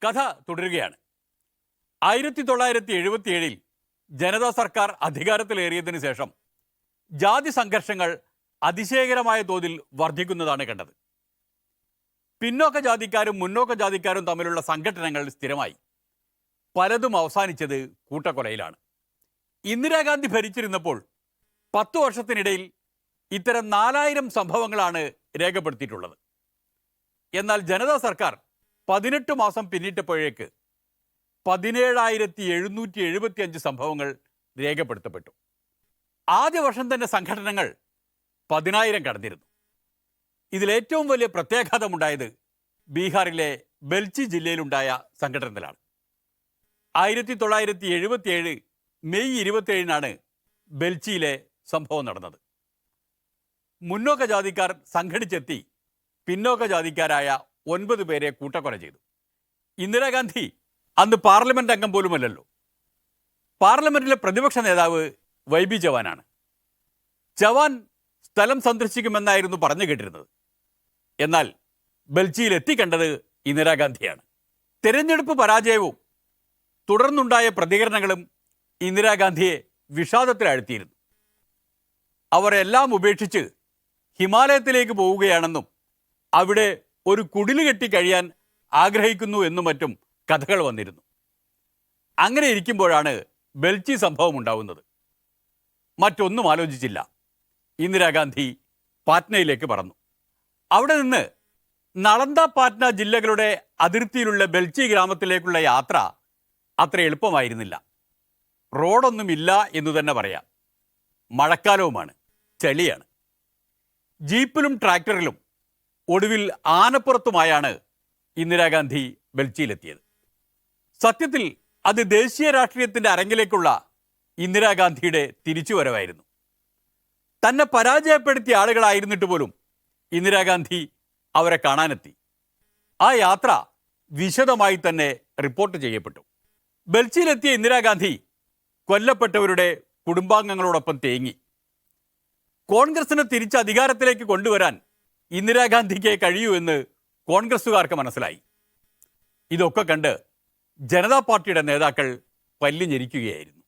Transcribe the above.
കഥ തുടരുകയാണ്. 1977 ജനതാ സർക്കാർ അധികാരത്തിലേറിയതിനു ശേഷം ജാതി സംഘർഷങ്ങൾ അതിശയകരമായ തോതിൽ വർദ്ധിക്കുന്നതാണ് കണ്ടത്. പിന്നോക്ക ജാതിക്കാരും മുന്നോക്ക ജാതിക്കാരും തമ്മിലുള്ള സംഘടനകൾ സ്ഥിരമായി. പലതും അവസാനിച്ചത് കൂട്ടക്കൊലയിലാണ്. ഇന്ദിരാഗാന്ധി ഭരിച്ചിരുന്നപ്പോൾ 10 വർഷത്തിനിടയിൽ ഇത്തരം 4000 സംഭവങ്ങളാണ് രേഖപ്പെടുത്തിയിട്ടുള്ളത്. എന്നാൽ ജനതാ സർക്കാർ 18 മാസം പിന്നിട്ടപ്പോഴേക്ക് 17,775 സംഭവങ്ങൾ രേഖപ്പെടുത്തപ്പെട്ടു. ആദ്യ വർഷം തന്നെ സംഘടനകൾ 10,000 കടന്നിരുന്നു. ഇതിലേറ്റവും വലിയ പ്രത്യാഘാതമുണ്ടായത് ബീഹാറിലെ ബെൽച്ചി ജില്ലയിലുണ്ടായ സംഘടനത്തിലാണ്. 1977 മെയ് 27 ബെൽച്ചിയിലെ സംഭവം നടന്നത്. മുന്നോക്ക ജാതിക്കാർ സംഘടിച്ചെത്തി പിന്നോക്ക ജാതിക്കാരായ 9 പേരെ കൂട്ടക്കൊല ചെയ്തു. ഇന്ദിരാഗാന്ധി അന്ന് പാർലമെന്റ് അംഗം പോലുമല്ലല്ലോ. പാർലമെന്റിലെ പ്രതിപക്ഷ നേതാവ് വൈബി ചവാനാണ്. ചവാൻ സ്ഥലം സന്ദർശിക്കുമെന്നായിരുന്നു പറഞ്ഞു കേട്ടിരുന്നത്. എന്നാൽ ബെൽച്ചിയിൽ എത്തിക്കണ്ടത് ഇന്ദിരാഗാന്ധിയാണ്. തെരഞ്ഞെടുപ്പ് പരാജയവും തുടർന്നുണ്ടായ പ്രതികരണങ്ങളും ഇന്ദിരാഗാന്ധിയെ വിഷാദത്തിലാഴ്ത്തിയിരുന്നു. അവർ എല്ലാം ഉപേക്ഷിച്ച് ഹിമാലയത്തിലേക്ക് പോവുകയാണെന്നും അവിടെ ഒരു കുടില് കെട്ടി കഴിയാൻ ആഗ്രഹിക്കുന്നു എന്നും മറ്റും കഥകൾ വന്നിരുന്നു. അങ്ങനെ ഇരിക്കുമ്പോഴാണ് ബെൽച്ചി സംഭവം ഉണ്ടാവുന്നത്. മറ്റൊന്നും ആലോചിച്ചില്ല. ഇന്ദിരാഗാന്ധി പാറ്റ്നയിലേക്ക് പറന്നു. അവിടെ നിന്ന് നളന്ദ പാറ്റ്ന ജില്ലകളുടെ അതിർത്തിയിലുള്ള ബെൽച്ചി ഗ്രാമത്തിലേക്കുള്ള യാത്ര അത്ര എളുപ്പമായിരുന്നില്ല. റോഡൊന്നുമില്ല എന്നു തന്നെ പറയാം. മഴക്കാലവുമാണ്, ചളിയാണ്. ജീപ്പിലും ട്രാക്ടറിലും ഒടുവിൽ ആനപ്പുറത്തുമായാണ് ഇന്ദിരാഗാന്ധി ബെൽച്ചിയിലെത്തിയത്. സത്യത്തിൽ അത് ദേശീയ രാഷ്ട്രീയത്തിൻ്റെ അരങ്ങിലേക്കുള്ള ഇന്ദിരാഗാന്ധിയുടെ തിരിച്ചുവരവായിരുന്നു. തന്നെ പരാജയപ്പെടുത്തിയ ആളുകളായിരുന്നിട്ട് പോലും ഇന്ദിരാഗാന്ധി അവരെ കാണാനെത്തി. ആ യാത്ര വിശദമായി തന്നെ റിപ്പോർട്ട് ചെയ്യപ്പെട്ടു. ബെൽച്ചിയിലെത്തിയ ഇന്ദിരാഗാന്ധി കൊല്ലപ്പെട്ടവരുടെ കുടുംബാംഗങ്ങളോടൊപ്പം തേങ്ങി. കോൺഗ്രസിനെ തിരിച്ച് അധികാരത്തിലേക്ക് കൊണ്ടുവരാൻ ഇന്ദിരാഗാന്ധിക്ക് കഴിയൂ എന്ന് കോൺഗ്രസ്സുകാർക്ക് മനസ്സിലായി. ഇതൊക്കെ കണ്ട് ജനതാ പാർട്ടിയുടെ നേതാക്കൾ പല്ല് ഞെരിക്കുകയായിരുന്നു.